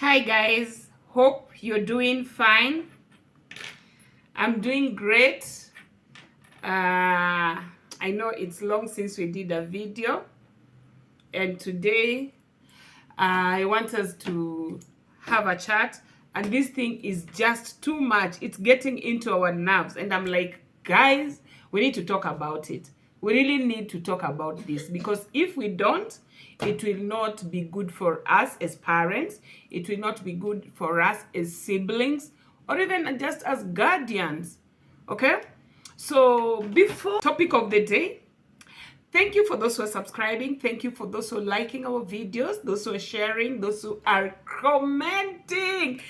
Hi guys, hope you're doing fine. I'm doing great. I know it's long since we did a video, and today I want us to have a chat. And this thing is just too much. It's getting into our nerves, and I'm like, guys, we need to talk about it. We really need to talk about this, because if we don't, it will not be good for us as parents. It will not be good for us as siblings, or even just as guardians. Okay? So before topic of the day, thank you for those who are subscribing. Thank you for those who are liking our videos, those who are sharing, those who are commenting.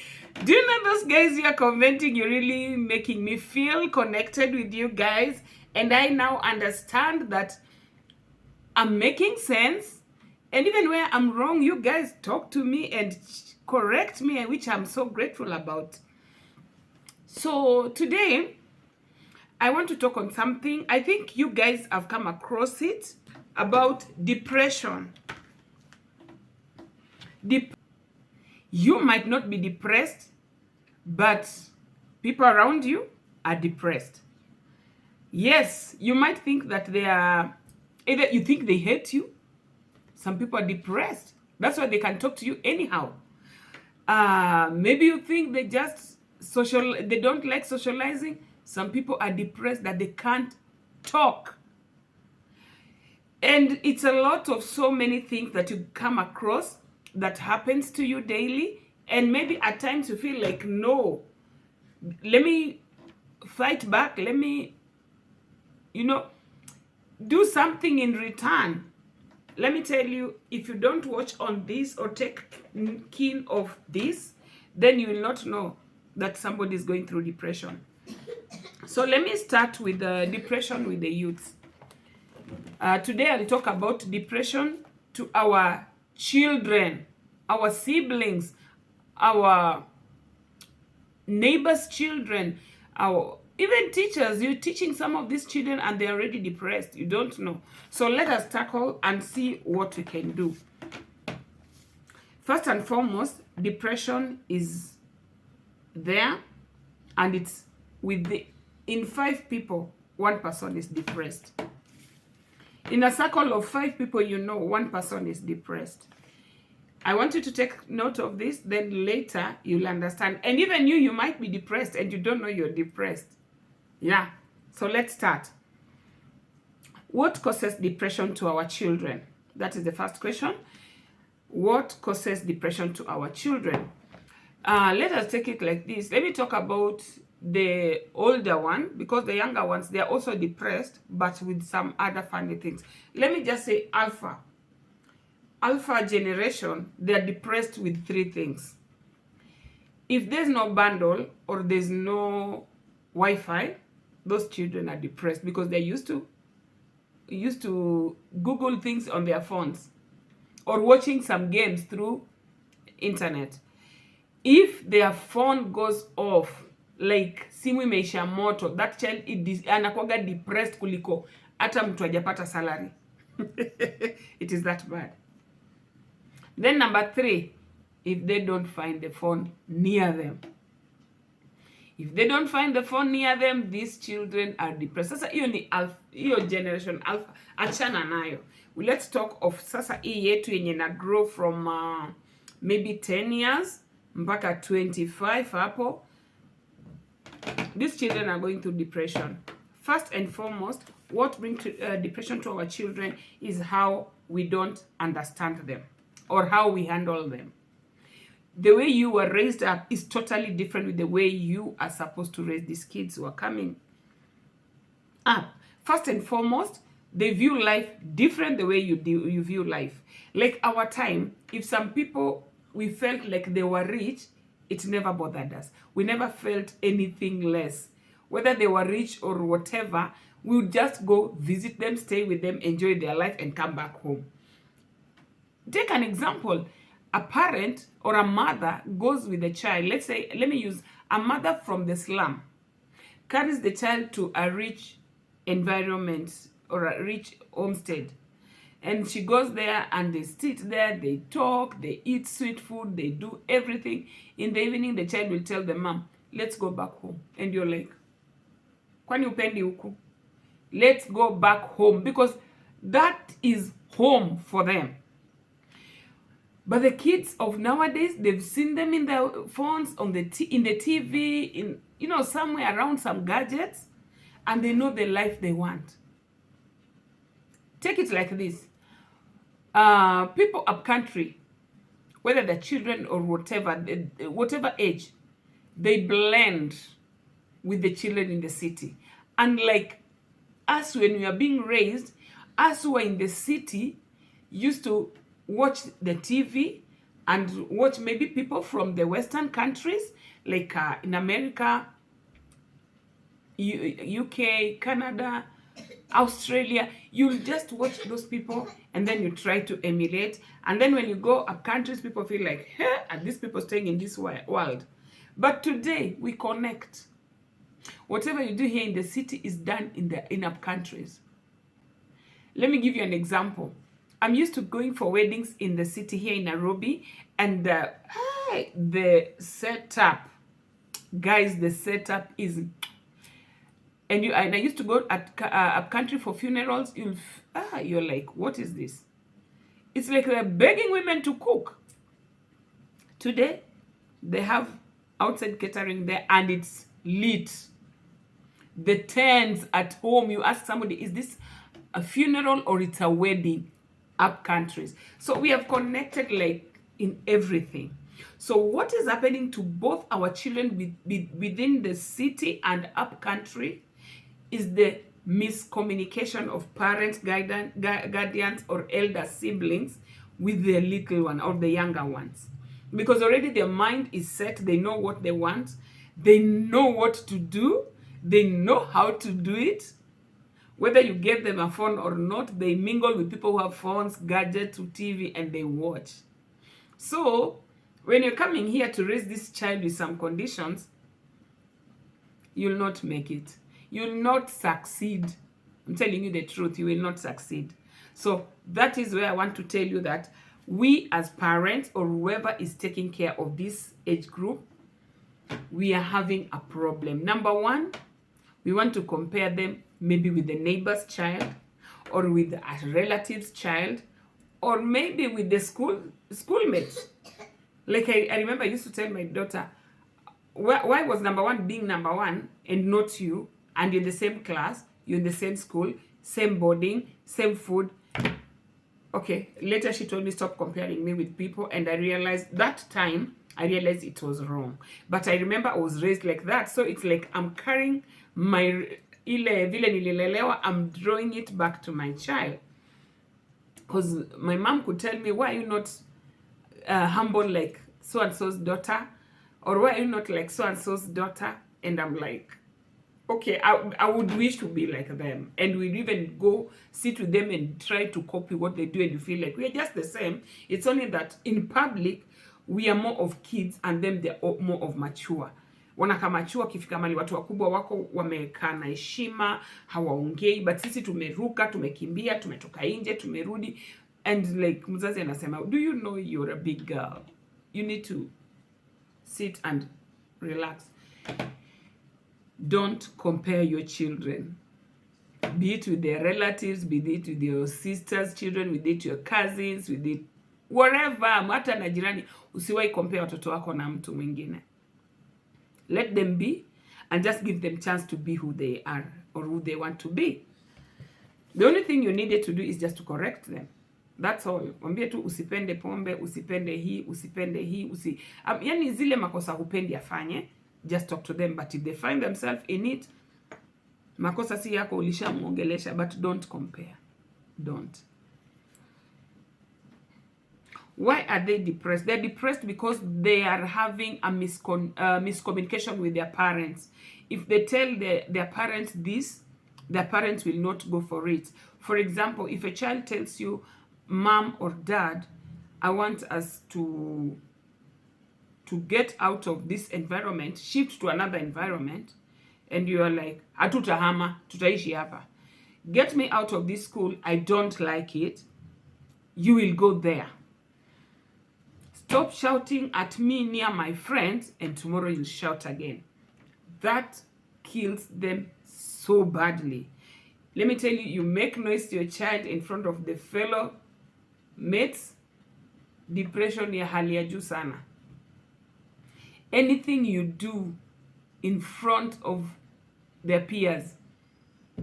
Do you know those guys who are commenting? You're really making me feel connected with you guys. And I now understand that I'm making sense. And even where I'm wrong, you guys talk to me and correct me, which I'm so grateful about. So today, I want to talk on something. I think you guys have come across it, about depression. You might not be depressed, but people around you are depressed. Yes, you might think that they are, either you think they hate you. Some people are depressed. That's why they can talk to you anyhow. Maybe you think they don't like socializing. Some people are depressed that they can't talk. And it's a lot of so many things that you come across that happens to you daily. And maybe at times you feel like, no, let me fight back. Let me, do something in return. Let me tell you, if you don't watch on this or take keen of this, then you will not know that somebody is going through depression. So let me start with the depression with the youth. Today I'll talk about depression to our children, our siblings, our neighbors' children, our even teachers. You're teaching some of these children and they're already depressed. You don't know. So let us tackle and see what we can do. First and foremost, depression is there, and it's in 5 people, 1 person is depressed. In a circle of 5 people, 1 person is depressed. I want you to take note of this, then later you'll understand. And even you might be depressed and you don't know you're depressed. Yeah, so let's start. What causes depression to our children? That is the first question. What causes depression to our children? Let us take it like this. Let me talk about the older one, because the younger ones, they are also depressed, but with some other funny things. Let me just say alpha generation, they are depressed with 3 things. If there's no bundle or there's no Wi-Fi, those children are depressed because they're used to Google things on their phones or watching some games through internet. If their phone goes off, like simu imeisha moto, that child anakuwaga depressed kuliko hata mtu hajapata salary. It is that bad. Then number 3, if they don't find the phone near them. If they don't find the phone near them, these children are depressed. Sasa hiyo generation alpha, achana nayo. Let's talk of sasa hii yetu yenye na grow from maybe 10 years mpaka 25 hapo. These children are going through depression. First and foremost, what brings depression to our children is how we don't understand them or how we handle them. The way you were raised up is totally different with the way you are supposed to raise these kids who are coming up. First and foremost, they view life different the way you view life. Like our time, if some people, we felt like they were rich, it never bothered us. We never felt anything less. Whether they were rich or whatever, we would just go visit them, stay with them, enjoy their life, and come back home. Take an example. A parent or a mother goes with a child. Let's say, let me use a mother from the slum, carries the child to a rich environment or a rich homestead. And she goes there and they sit there, they talk, they eat sweet food, they do everything. In the evening, the child will tell the mom, let's go back home. And you're like, kwani upendi huku? Let's go back home, because that is home for them. But the kids of nowadays, they've seen them in their phones, in the TV, in somewhere around some gadgets, and they know the life they want. Take it like this. People up country, whether they're children or whatever age, they blend with the children in the city. Unlike us, when we are being raised, us who are in the city used to watch the TV and watch maybe people from the Western countries, like in America, UK, Canada, Australia. You'll just watch those people and then you try to emulate. And then when you go up countries, people feel like, hey, are these people staying in this world? But today, we connect. Whatever you do here in the city is done in up countries. Let me give you an example. I'm used to going for weddings in the city here in Nairobi, and the setup, guys, the setup is, and I used to go up country for funerals. You're like, what is this? It's like they're begging women to cook. Today, they have outside catering there, and it's lit. The tents at home, you ask somebody, is this a funeral or it's a wedding? Up countries. So we have connected like in everything. So what is happening to both our children within the city and up country is the miscommunication of parents, guardians, or elder siblings with the little one or the younger ones. Because already their mind is set, they know what they want, they know what to do, they know how to do it. Whether you get them a phone or not, they mingle with people who have phones, gadgets, TV, and they watch. So, when you're coming here to raise this child with some conditions, you'll not make it. You'll not succeed. I'm telling you the truth, you will not succeed. So, that is where I want to tell you that we as parents or whoever is taking care of this age group, we are having a problem. Number one, we want to compare them maybe with the neighbor's child or with a relative's child or maybe with the schoolmates. Like I remember I used to tell my daughter, why was number one being number one and not you? And you're in the same class, you're in the same school, same boarding, same food. Okay, later she told me stop comparing me with people, and I realized it was wrong. But I remember I was raised like that, so it's like I'm carrying my vile nililelewa, I'm drawing it back to my child. Because my mom could tell me, why are you not humble like so-and-so's daughter? Or why are you not like so-and-so's daughter? And I'm like, okay, I would wish to be like them. And we'd even go sit with them and try to copy what they do, and you feel like we're just the same. It's only that in public, we are more of kids and them they're more of mature. Wanakamachua kifika mali watu wakubwa wako wamekaa na heshima, hawaongei, but sisi tumeruka, tumekimbia, tumetoka nje, tumerudi, and like mzazi anasema, do you know you're a big girl? You need to sit and relax. Don't compare your children. Be it with their relatives, be it with your sister's children, with it your cousins, with it wherever, hata na jirani, usiwahi compare watoto wako na mtu mwingine. Let them be and just give them chance to be who they are or who they want to be. The only thing you needed to do is just to correct them. That's all. Mwambie tu usipende pombe, usipende hii, yani zile makosa hupendi afanye, just talk to them. But if they find themselves in it, makosa si yako, ulishamuongelesha, but don't compare. Don't. Why are they depressed? They're depressed because they are having a miscommunication with their parents. If they tell their parents this, their parents will not go for it. For example, if a child tells you, mom or dad, I want us to get out of this environment, shift to another environment, and you are like, hatutahama, tutaishi hapa. Get me out of this school, I don't like it. you will go there. Stop shouting at me near my friends, and tomorrow you'll shout again. That kills them so badly. Let me tell you, you make noise to your child in front of the fellow mates, depression ya hali ya juu sana. Anything you do in front of their peers,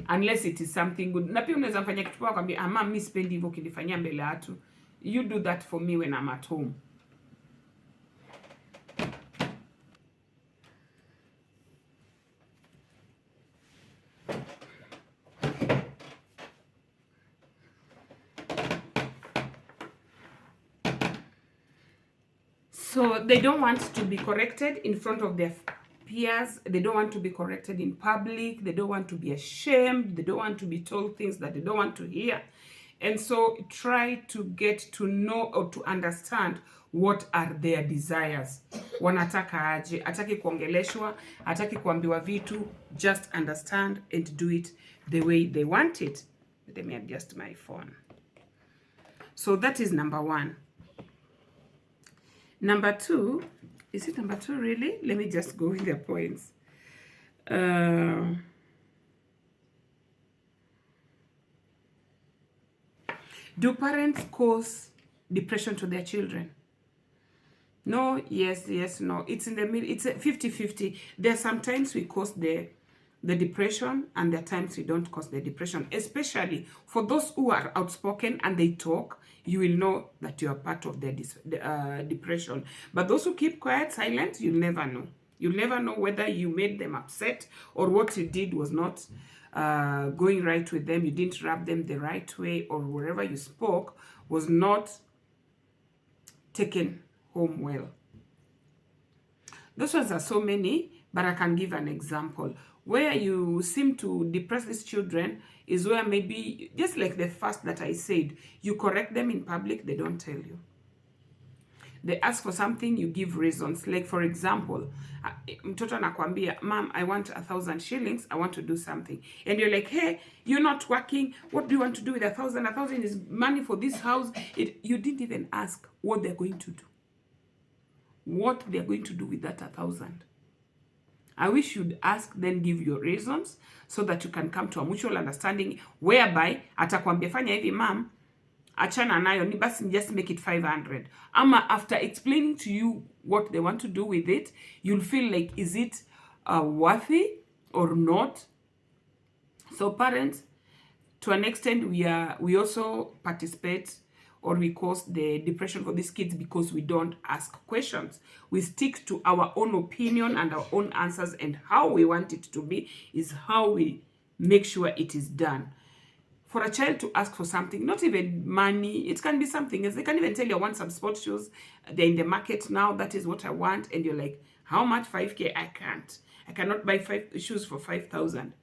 unless it is something good. Na pia unaweza mfanya kitu poa kwambia, ama mimi sipendi hivyo kinifanyia mbele ya watu. You do that for me when I'm at home. So they don't want to be corrected in front of their peers. They don't want to be corrected in public. They don't want to be ashamed. They don't want to be told things that they don't want to hear. And so try to get to know or to understand what are their desires. Wanataka aje, ataki kuongeleshwa, ataki kuambiwa vitu, just understand and do it the way they want it. Let me adjust my phone. So that is number 1. Number 2, is it number 2 really? Let me just go with the points. Do parents cause depression to their children? No, yes, no. It's in the middle. It's a 50-50. There are sometimes we cause the depression, and there are times we don't cause the depression. Especially for those who are outspoken and they talk, you will know that you are part of their depression. But those who keep quiet, silent, you'll never know. You'll never know whether you made them upset or what you did was not going right with them. You didn't rub them the right way, or wherever you spoke was not taken home well. Those ones are so many, but I can give an example. Where you seem to depress these children is where maybe, just like the first that I said, you correct them in public, they don't tell you. They ask for something, you give reasons. Like for example, mtoto anakuambia, Mom, I want 1,000 shillings, I want to do something. And you're like, hey, you're not working, what do you want to do with 1,000? 1,000 is money for this house. You didn't even ask what they're going to do. What they're going to do with that 1,000. I wish you'd ask, then give your reasons, so that you can come to a mutual understanding whereby atakwambia fanya hivi mom, achana nayo, ni basi just make it 500. Ama after explaining to you what they want to do with it, you'll feel like, is it worthy or not? So parents, to an extent, we also participate, or we cause the depression for these kids because we don't ask questions. We stick to our own opinion and our own answers, and how we want it to be is how we make sure it is done. For a child to ask for something, not even money, it can be something else. They can even tell you, I want some sports shoes. They're in the market now, that is what I want. And you're like, how much? 5K? I can't. I cannot buy 5 shoes for 5,000.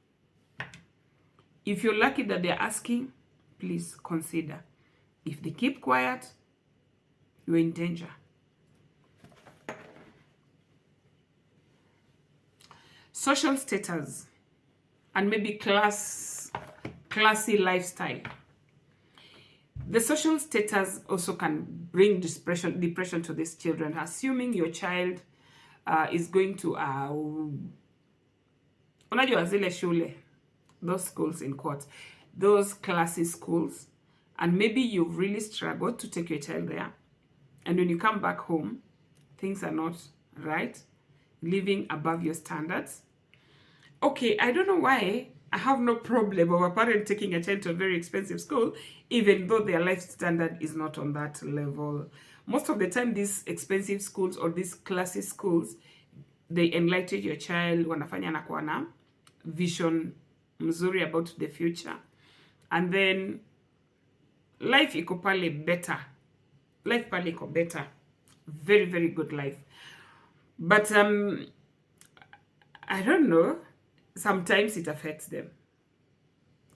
If you're lucky that they're asking, please consider. If they keep quiet, you're in danger. Social status and maybe classy lifestyle. The social status also can bring depression to these children. Assuming your child is going to unajua zile shule, those schools in quotes, those classy schools, and maybe you've really struggled to take your child there, and when you come back home, things are not right, living above your standards. Okay, I don't know why I have no problem of a parent taking a child to a very expensive school, even though their life standard is not on that level. Most of the time, these expensive schools or these classy schools, they enlighten your child, wanafanya anakuwa na vision mzuri about the future, and then life iko pale better. Life pale iko better. Very, very good life. But I don't know. Sometimes it affects them.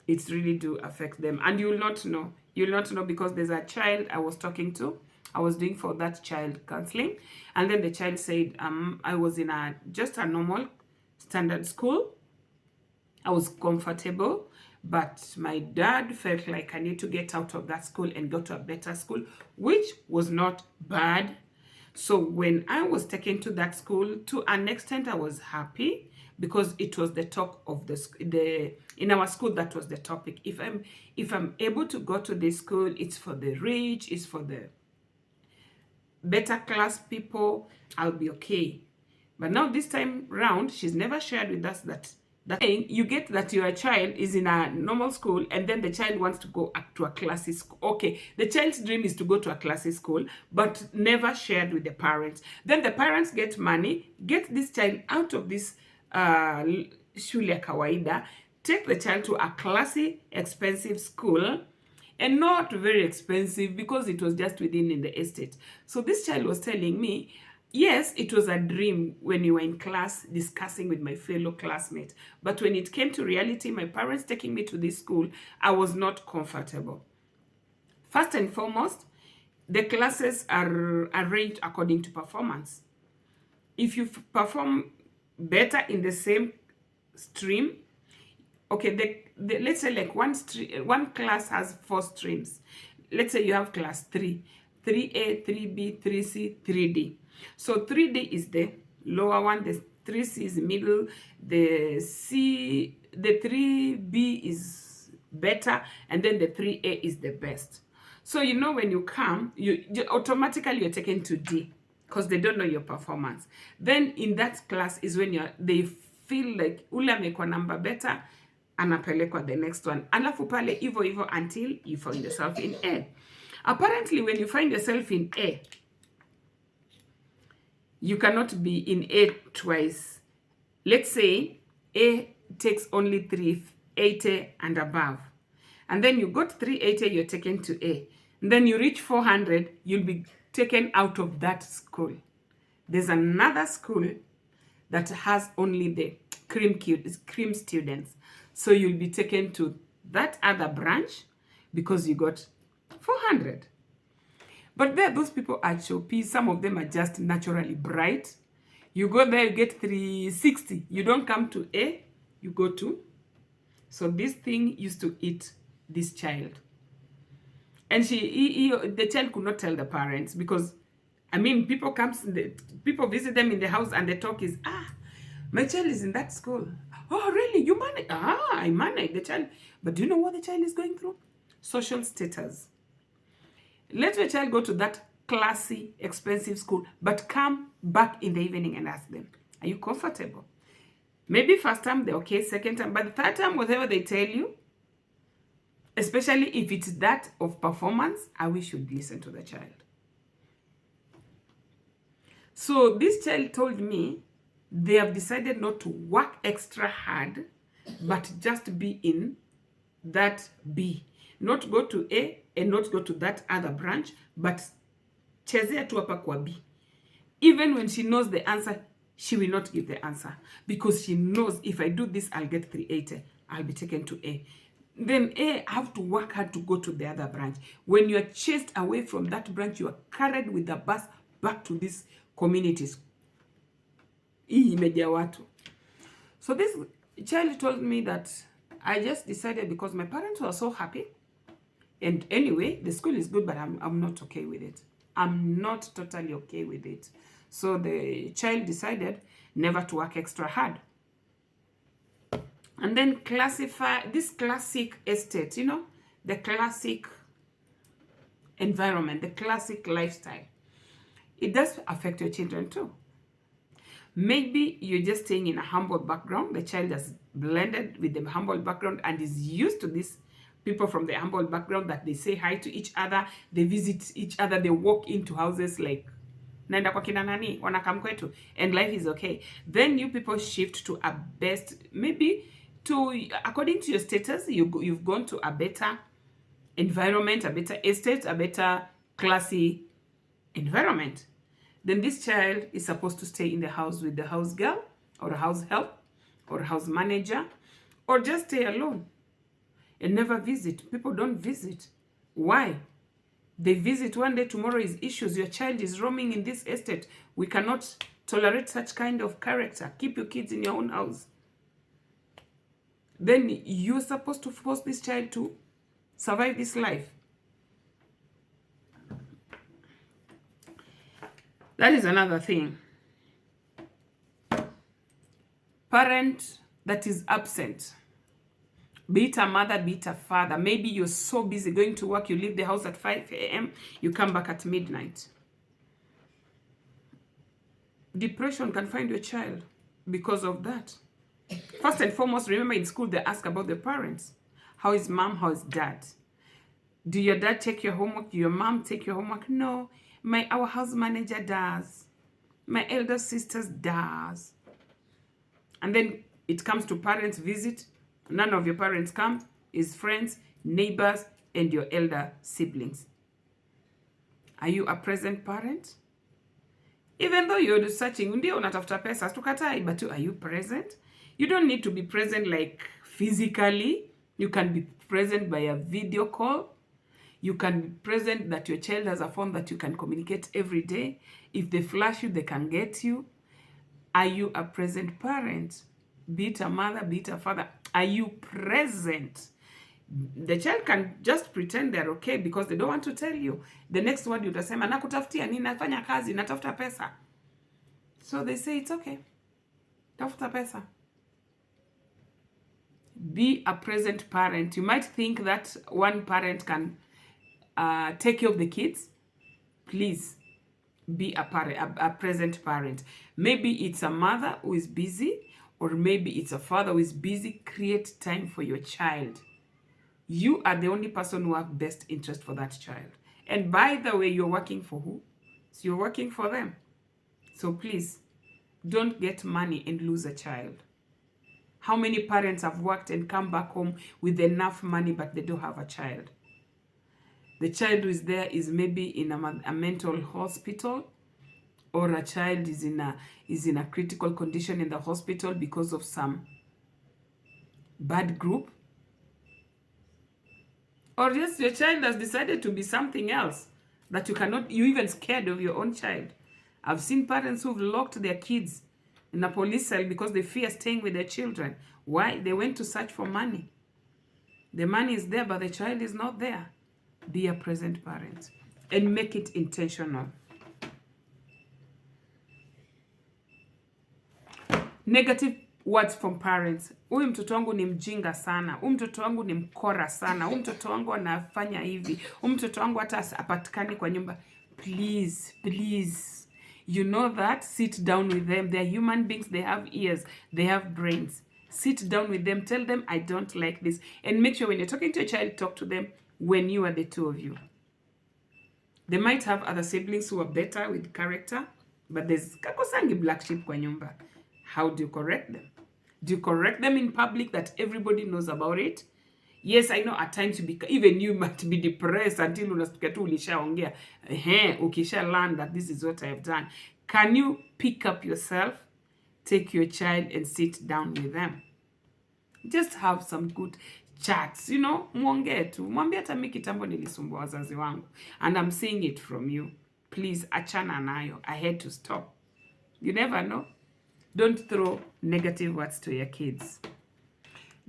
It really do affect them. And you will not know. You will not know, because there's a child I was talking to. I was doing for that child counseling. And then the child said, I was in just a normal standard school. I was comfortable. But my dad felt like I need to get out of that school and go to a better school, which was not bad. So when I was taken to that school, to an extent, I was happy because it was the talk of the in our school. That was the topic. If I'm able to go to this school, it's for the rich, it's for the better class people, I'll be okay. But now this time round, she's never shared with us that thing. You get that your child is in a normal school and then the child wants to go up to a classy school. Okay, the child's dream is to go to a classy school, but never shared with the parents. Then the parents get money, get this child out of this shule ya kawaida, take the child to a classy, expensive school, and not very expensive because it was just within in the estate. So this child was telling me, yes, it was a dream when you were in class discussing with my fellow classmates. But when it came to reality, my parents taking me to this school, I was not comfortable. First and foremost, the classes are arranged according to performance. If you perform better in the same stream, okay, let's say like one class has 4 streams. Let's say you have class 3, 3A, 3B, 3C, 3D. So 3D is the lower one, the 3C is middle, the 3B is better, and then the 3A is the best. So you know when you come, you automatically you're taken to D because they don't know your performance. Then in that class is when they feel like ule amekuwa number better, anapelekwa the next one. Alafu pale hivyo until you find yourself in A. Apparently when you find yourself in A, you cannot be in A twice. Let's say A takes only 380 and above. And then you got 380, you're taken to A. And then you reach 400, you'll be taken out of that school. There's another school that has only the cream students. So you'll be taken to that other branch because you got 400. But there, those people are choppy. Some of them are just naturally bright. You go there, you get 360. You don't come to A, you go to. So this thing used to eat this child. And the child could not tell the parents because, I mean, people visit them in the house and the talk is, my child is in that school. Oh, really? You manage? I manage the child. But do you know what the child is going through? Social status. Let your child go to that classy, expensive school, but come back in the evening and ask them, are you comfortable? Maybe first time they're okay, second time, but the third time, whatever they tell you, especially if it's that of performance, I wish you'd listen to the child. So this child told me they have decided not to work extra hard, but just be in that B. Not go to A and not go to that other branch, but chezea tu hapa kwa B. Even when she knows the answer, she will not give the answer because she knows if I do this, I'll get 380. I'll be taken to A. Then A, I have to work hard to go to the other branch. When you are chased away from that branch, you are carried with the bus back to these communities. So this child told me that I just decided because my parents were so happy. And anyway, the school is good, but I'm not okay with it. I'm not totally okay with it. So the child decided never to work extra hard. And then classify this classic estate, the classic environment, the classic lifestyle. It does affect your children too. Maybe you're just staying in a humble background. The child has blended with the humble background and is used to this people from the humble background that they say hi to each other, they visit each other, they walk into houses like naenda kwa kina nani, wanakam kwetu, and life is okay. Then you people shift to a best, maybe to, according to your status, you've gone to a better environment, a better estate, a better classy environment. Then this child is supposed to stay in the house with the house girl or a house help or a house manager, or just stay alone and never visit. People don't visit. Why? They visit one day, tomorrow is issues. Your child is roaming in this estate. We cannot tolerate such kind of character. Keep your kids in your own house. then you're supposed to force this child to survive this life. That is another thing. Parent that is absent, be it a mother, be it a father. Maybe you're so busy going to work, you leave the house at 5 a.m., you come back at midnight. Depression can find your child because of that. First and foremost, remember in school they ask about the parents. How is mom? How is dad? Do your dad take your homework? Do your mom take your homework? No. Our house manager does. My elder sisters does. And then it comes to parents visit. None of your parents come. It's friends, neighbors, and your elder siblings. Are you a present parent? Even though you're searching, ndio unatafuta pesa, tukatai, but are you present? You don't need to be present like physically. You can be present by a video call. You can be present that your child has a phone that you can communicate every day. If they flash you, they can get you. Are you a present parent? Be it a mother, be it a father. Are you present? The child can just pretend they're okay because they don't want to tell you. The next word utasema, nakutafutia nini, nafanya kazi, natafuta pesa. So they say it's okay. Tafuta pesa. Be a present parent. You might think that one parent can take care of the kids. Please be a present parent. Maybe it's a mother who is busy, or maybe it's a father who is busy. Create time for your child. You are the only person who have best interest for that child. And by the way, you're working for who? So you're working for them. So please, don't get money and lose a child. How many parents have worked and come back home with enough money but they don't have a child? The child who is there is maybe in a mental hospital, or a child is in a critical condition in the hospital because of some bad group. Or just your child has decided to be something else that you're even scared of your own child. I've seen parents who've locked their kids in a police cell because they fear staying with their children. Why? They went to search for money. The money is there, but the child is not there. Be a present parent and make it intentional. Negative words from parents. Huyu mtoto wangu ni mjinga sana. Huyu mtoto wangu ni mkora sana. Huyu mtoto wangu anafanya hivi. Huyu mtoto wangu hata apatikani kwa nyumba. Please, please. You know that? Sit down with them. They are human beings. They have ears. They have brains. Sit down with them. Tell them, I don't like this. And make sure when you're talking to a child, talk to them when you are the two of you. They might have other siblings who are better with character, but there's kakosangi black sheep kwa nyumba. How do you correct them? Do you correct them in public that everybody knows about it? Yes, I know at times even you might be depressed until unasikia tu ulishaongea. Ukisha learn that this is what I have done. Can you pick up yourself, take your child and sit down with them? Just have some good chats, muongee tu. Mwambie hata mimi kitambo nilisumbua wazazi wangu. And I'm seeing it from you. Please, achana nayo. I had to stop. You never know. Don't throw negative words to your kids.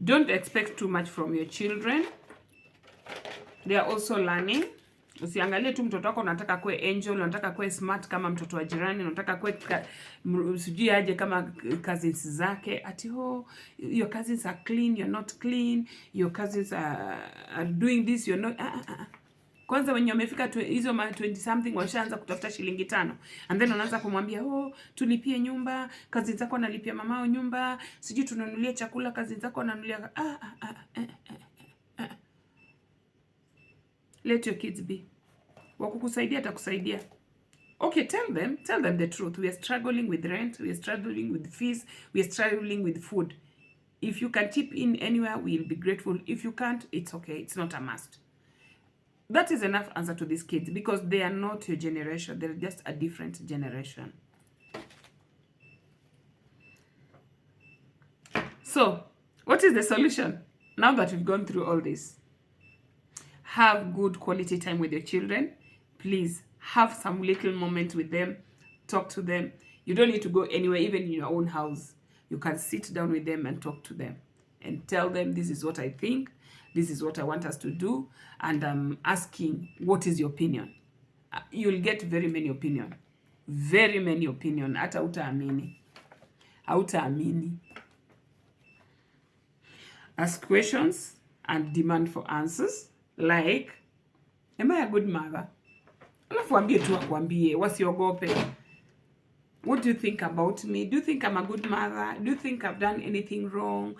Don't expect too much from your children. They are also learning. Usiangalie tu mtoto wako unataka kuwe angel, unataka kuwe smart kama mtoto wa jirani, unataka kuwe sijui aje kama cousins zake. Ati your cousins are clean, you're not clean. Your cousins are doing this, you're not. Kwanza wenye wamefika hizo 20 something washaanza kutafuta shilingi 5. And then unaanza kumwambia, tulipie nyumba, kazi zako analipia mamao nyumba, sijui tunanunulia chakula, kazi zako ananunulia. Let your kids be. Wakukusaidia atakusaidia. Okay, tell them the truth. We are struggling with rent, we are struggling with fees, we are struggling with food. If you can chip in anywhere, we'll be grateful. If you can't, it's okay. It's not a must. That is enough answer to these kids because they are not your generation. They're just a different generation. So, what is the solution? Now that we've gone through all this, have good quality time with your children. Please, have some little moment with them. Talk to them. You don't need to go anywhere, even in your own house. You can sit down with them and talk to them and tell them, this is what I think, this is what I want us to do, and I'm asking, what is your opinion? You'll get very many opinion. Very many opinion. Hata hutaamini. Hautaamini. Ask questions and demand for answers. Like, am I a good mother? Alafu ambie tu akwambie, wasiogope. What do you think about me? Do you think I'm a good mother? Do you think I've done anything wrong?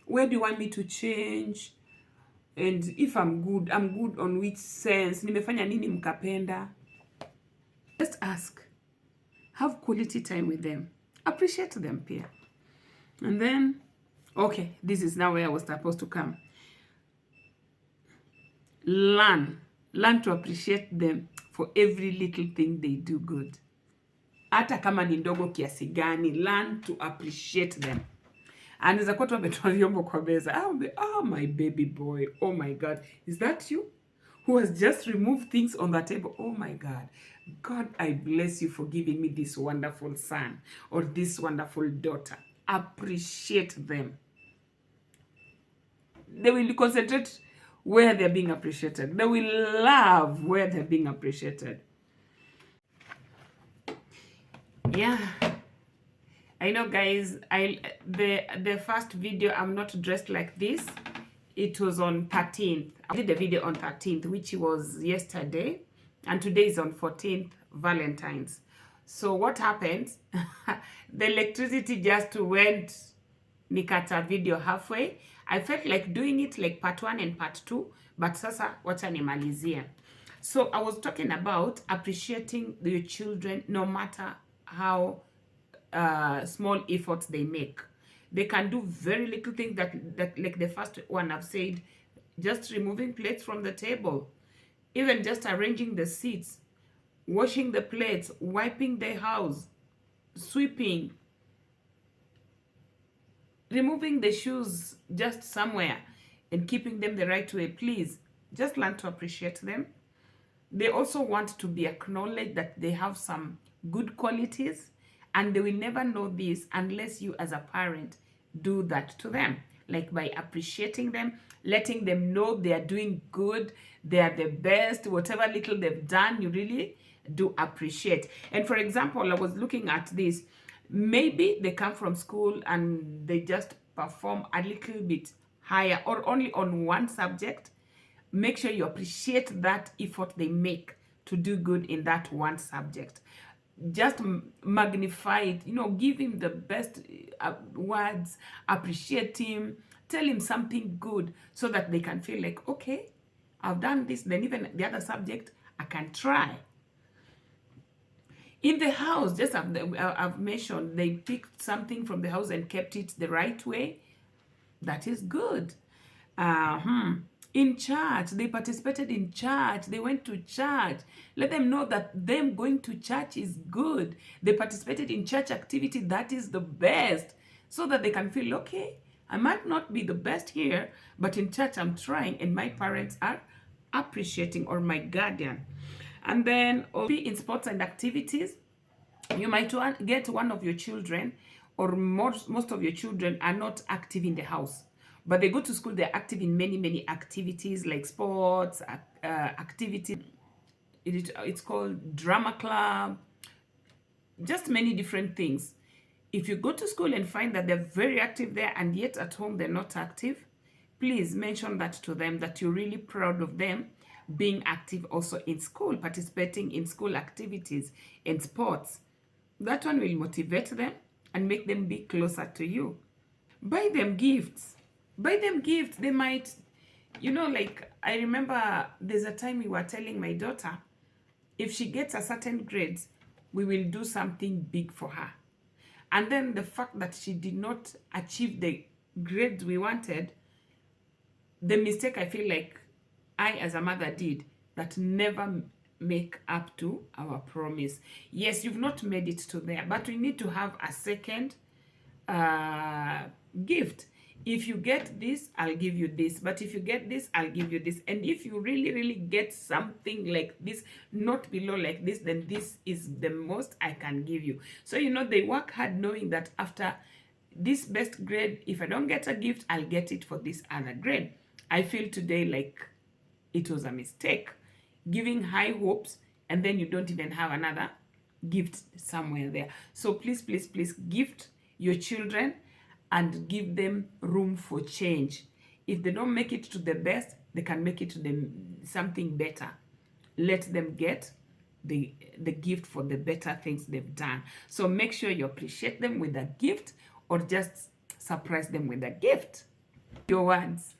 Where do you want me to change? And if I'm good on which sense? Nimefanya nini mkapenda? Just ask. Have quality time with them. Appreciate them, pia. And then, okay, this is now where I was supposed to come. Learn to appreciate them for every little thing they do good. Hata kama ni ndogo kiasi gani, learn to appreciate them. Anaweza kuwa tu ametoa vyombo kwa meza. Oh, my baby boy. Oh my God. Is that you? Who has just removed things on the table? Oh my God. God, I bless you for giving me this wonderful son or this wonderful daughter. Appreciate them. They will concentrate where they're being appreciated. They will love where they're being appreciated. Yeah. I know, guys, the first video, I'm not dressed like this. It was on 13th. I did the video on 13th, which was yesterday. And today is on 14th, Valentine's. So what happened? The electricity just went, nikata video halfway. I felt like doing it like part 1 and part 2. But sasa, wacha nimalizie. So I was talking about appreciating your children no matter how small efforts they make. They can do very little things that like the first one I've said, just removing plates from the table, even just arranging the seats, washing the plates, wiping the house, sweeping, removing the shoes just somewhere and keeping them the right way. Please, just learn to appreciate them. They also want to be acknowledged that they have some good qualities, and they will never know this unless you as a parent do that to them. Like by appreciating them, letting them know they are doing good, they are the best, whatever little they've done, you really do appreciate. And for example, I was looking at this. Maybe they come from school and they just perform a little bit higher or only on one subject. Make sure you appreciate that effort they make to do good in that one subject. Just magnify it, give him the best words, appreciate him, tell him something good so that they can feel like, okay, I've done this, then even the other subject, I can try. In the house, just I've mentioned, they picked something from the house and kept it the right way. That is good. In church, they participated in church. They went to church. Let them know that them going to church is good. They participated in church activity. That is the best. So that they can feel, okay, I might not be the best here, but in church I'm trying and my parents are appreciating, or my guardian. And then be in sports and activities. You might get one of your children, or most of your children are not active in the house. But they go to school, they're active in many, many activities like sports, activities. It's called drama club, just many different things. If you go to school and find that they're very active there and yet at home they're not active, please mention that to them, that you're really proud of them being active also in school, participating in school activities and sports. That one will motivate them and make them be closer to you. Buy them gifts. Buy them gifts. They might, like I remember there's a time we were telling my daughter, if she gets a certain grade, we will do something big for her. And then the fact that she did not achieve the grades we wanted, the mistake I feel like I as a mother did, that never make up to our promise. Yes, you've not made it to there, but we need to have a second gift. If you get this, I'll give you this. But if you get this, I'll give you this. And if you really, really get something like this, not below like this, then this is the most I can give you. So, they work hard knowing that after this best grade, if I don't get a gift, I'll get it for this other grade. I feel today like it was a mistake, giving high hopes and then you don't even have another gift somewhere there. So please, please, please gift your children and give them room for change. If they don't make it to the best, they can make it to something better. Let them get the gift for the better things they've done. So make sure you appreciate them with a gift or just surprise them with a gift. Your words.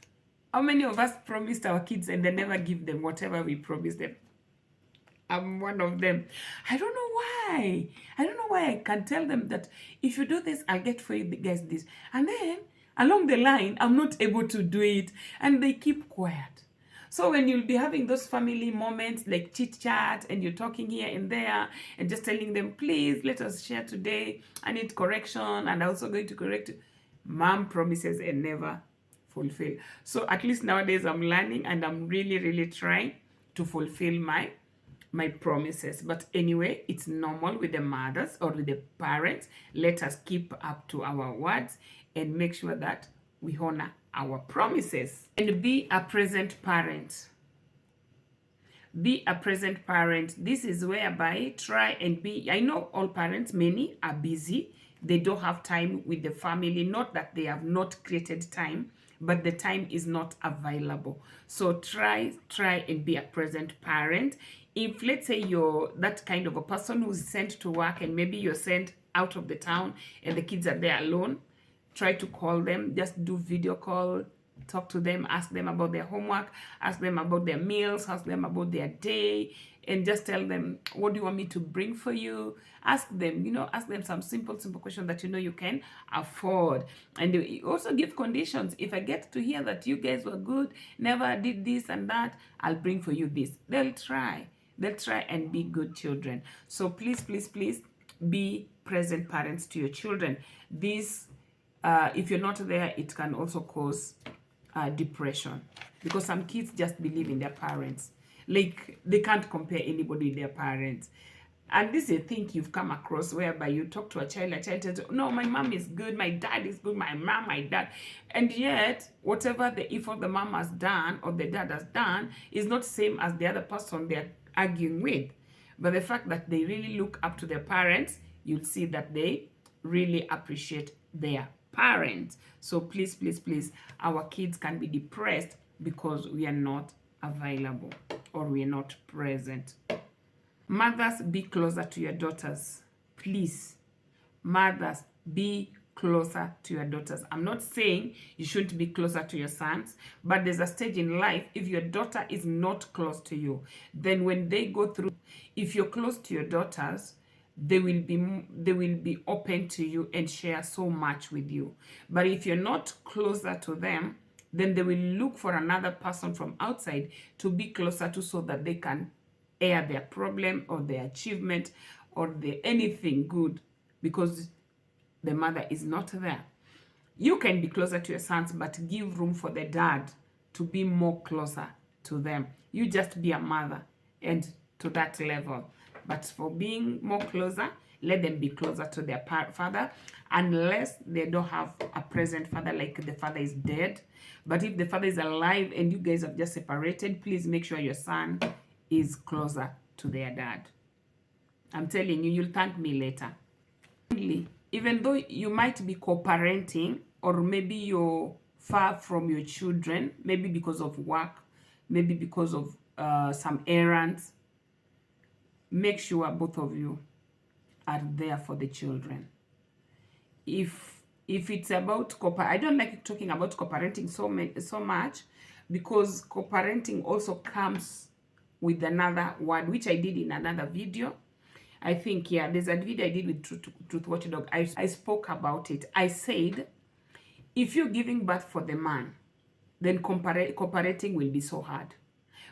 How many of us promised our kids and they never give them whatever we promised them? I'm one of them. I don't know why. I don't know why I can tell them that if you do this, I'll get for you guys this. And then along the line, I'm not able to do it. And they keep quiet. So when you'll be having those family moments like chit chat and you're talking here and there and just telling them, please let us share today. I need correction and I'm also going to correct you. Mom promises and never fulfill. So at least nowadays I'm learning and I'm really, really trying to fulfill my promises. But anyway, it's normal with the mothers or with the parents. Let us keep up to our words and make sure that we honor our promises. And be a present parent. Be a present parent. This is whereby try and be, I know all parents, many are busy. They don't have time with the family. Not that they have not created time, but the time is not available. So try and be a present parent. If let's say you're that kind of a person who's sent to work and maybe you're sent out of the town and the kids are there alone, try to call them, just do video call, talk to them, ask them about their homework, ask them about their meals, ask them about their day, and just tell them, what do you want me to bring for you? Ask them, ask them some simple questions that you can afford. And also give conditions. If I get to hear that you guys were good, never did this and that, I'll bring for you this. They'll try and be good children. So please, please, please be present parents to your children. This if you're not there, it can also cause depression, because some kids just believe in their parents. Like, they can't compare anybody with their parents. And this is a thing you've come across, whereby you talk to a child tells you, no, my mom is good, my dad is good, my mom, my dad. And yet, whatever the effort the mom has done or the dad has done is not the same as the other person they're arguing with. But the fact that they really look up to their parents, you'll see that they really appreciate their parents. So please, please, please, our kids can be depressed because we are not available or we are not present. Mothers, be closer to your daughters. Please, mothers, be closer to your daughters. I'm not saying you shouldn't be closer to your sons, but there's a stage in life, if your daughter is not close to you, then when they go through, if you're close to your daughters, they will be open to you and share so much with you. But if you're not closer to them, then they will look for another person from outside to be closer to, so that they can air their problem or their achievement or anything good, because the mother is not there. You can be closer to your sons, but give room for the dad to be more closer to them. You just be a mother and to that level. But for being more closer, let them be closer to their father, unless they don't have a present father, like the father is dead. But if the father is alive and you guys have just separated, please make sure your son is closer to their dad. I'm telling you, you'll thank me later. Even though you might be co-parenting, or maybe you're far from your children, maybe because of work, maybe because of some errands, make sure both of you are there for the children. If it's about I don't like talking about co-parenting so much, because co-parenting also comes with another word, which I did in another video. I think, yeah, there's a video I did with Truth Watchdog. I spoke about it. I said, if you're giving birth for the man, then co-parenting will be so hard.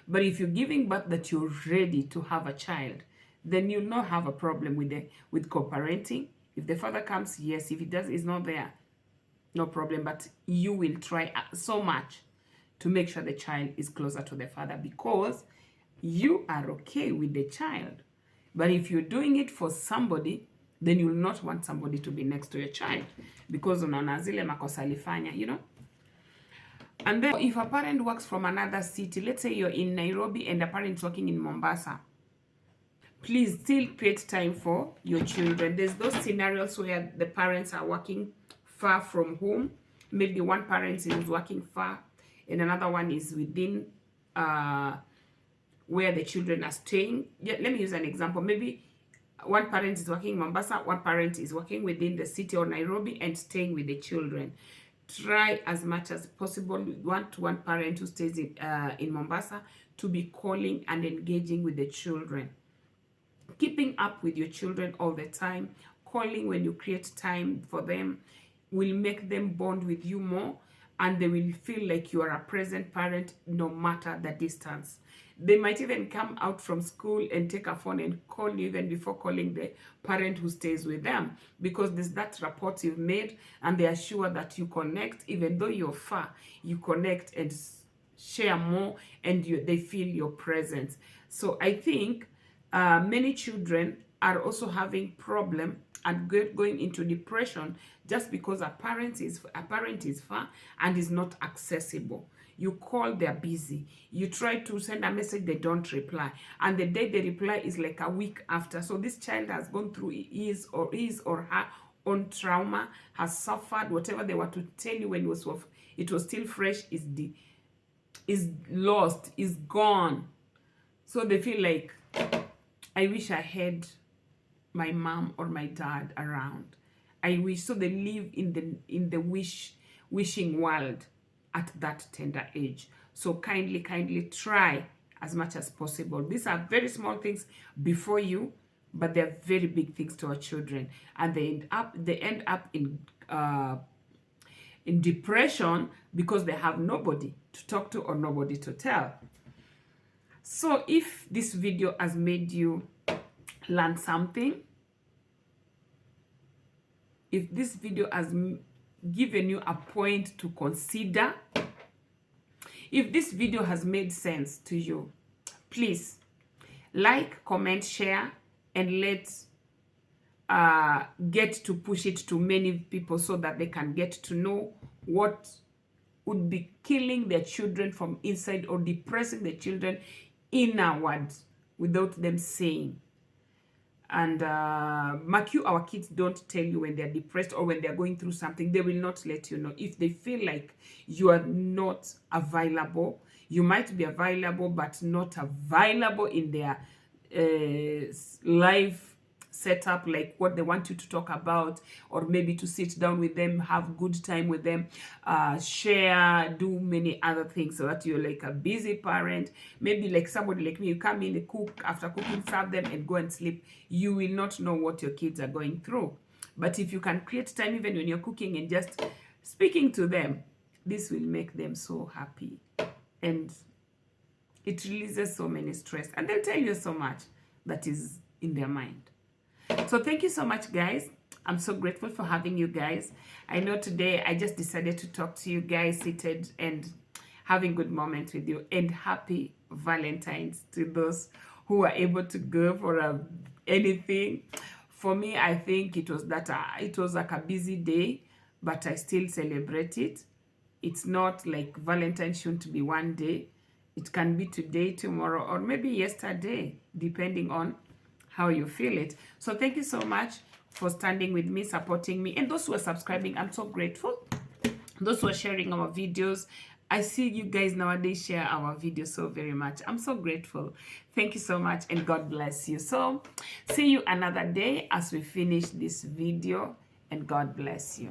But if you're giving birth that you're ready to have a child, then you'll not have a problem with co-parenting. If the father comes, yes. If he does, is not there, no problem. But you will try so much to make sure the child is closer to the father, because you are okay with the child. But if you're doing it for somebody, then you will not want somebody to be next to your child because unaona zile makosa alifanya, you know. And then if a parent works from another city, let's say you're in Nairobi and a parent's working in Mombasa, please still create time for your children. There's those scenarios where the parents are working far from home. Maybe one parent is working far and another one is within where the children are staying. Yeah, let me use an example. Maybe one parent is working in Mombasa, one parent is working within the city or Nairobi and staying with the children. Try as much as possible one parent who stays in Mombasa to be calling and engaging with the children. Keeping up with your children all the time, calling when you create time for them will make them bond with you more, and they will feel like you are a present parent no matter the distance. They might even come out from school and take a phone and call you even before calling the parent who stays with them, because there's that rapport you've made and they are sure that you connect. Even though you're far, you connect and share more, and they feel your presence. So I think many children are also having problem and going into depression just because a parent is far and is not accessible. You call, they're busy. You try to send a message, they don't reply. And the day they reply is like a week after. So this child has gone through his or her own trauma, has suffered. Whatever they were to tell you when it was still fresh is lost, is gone. So they feel like, I wish I had my mom or my dad around. I wish. So they live in the wishing world at that tender age. So kindly try as much as possible. These are very small things before you, but they're very big things to our children, and they end up in depression because they have nobody to talk to or nobody to tell. So if this video has made you learn something, if this video has given you a point to consider, if this video has made sense to you, please like, comment, share, and let's get to push it to many people so that they can get to know what would be killing their children from inside or depressing the children inwards without them saying. And mark you, our kids don't tell you when they're depressed or when they're going through something. They will not let you know. If they feel like you are not available, you might be available but not available in their life setup, like what they want you to talk about, or maybe to sit down with them, have good time with them, share, do many other things, so that you're like a busy parent. Maybe like somebody like me, you come in, cook, after cooking, serve them and go and sleep. You will not know what your kids are going through. But if you can create time even when you're cooking and just speaking to them, this will make them so happy, and it releases so many stress, and they'll tell you so much that is in their mind. So thank you so much, guys. I'm so grateful for having you guys. I know today I just decided to talk to you guys seated and having good moments with you. And happy Valentine's to those who are able to go for anything. For me, I think it was like a busy day, but I still celebrate it. It's not like Valentine's shouldn't be one day. It can be today, tomorrow, or maybe yesterday, depending on how you feel it. So thank you so much for standing with me, supporting me, and those who are subscribing, I'm so grateful. Those who are sharing our videos, I see you guys nowadays share our videos so very much. I'm so grateful. Thank you so much, and God bless you. So see you another day as we finish this video, and God bless you.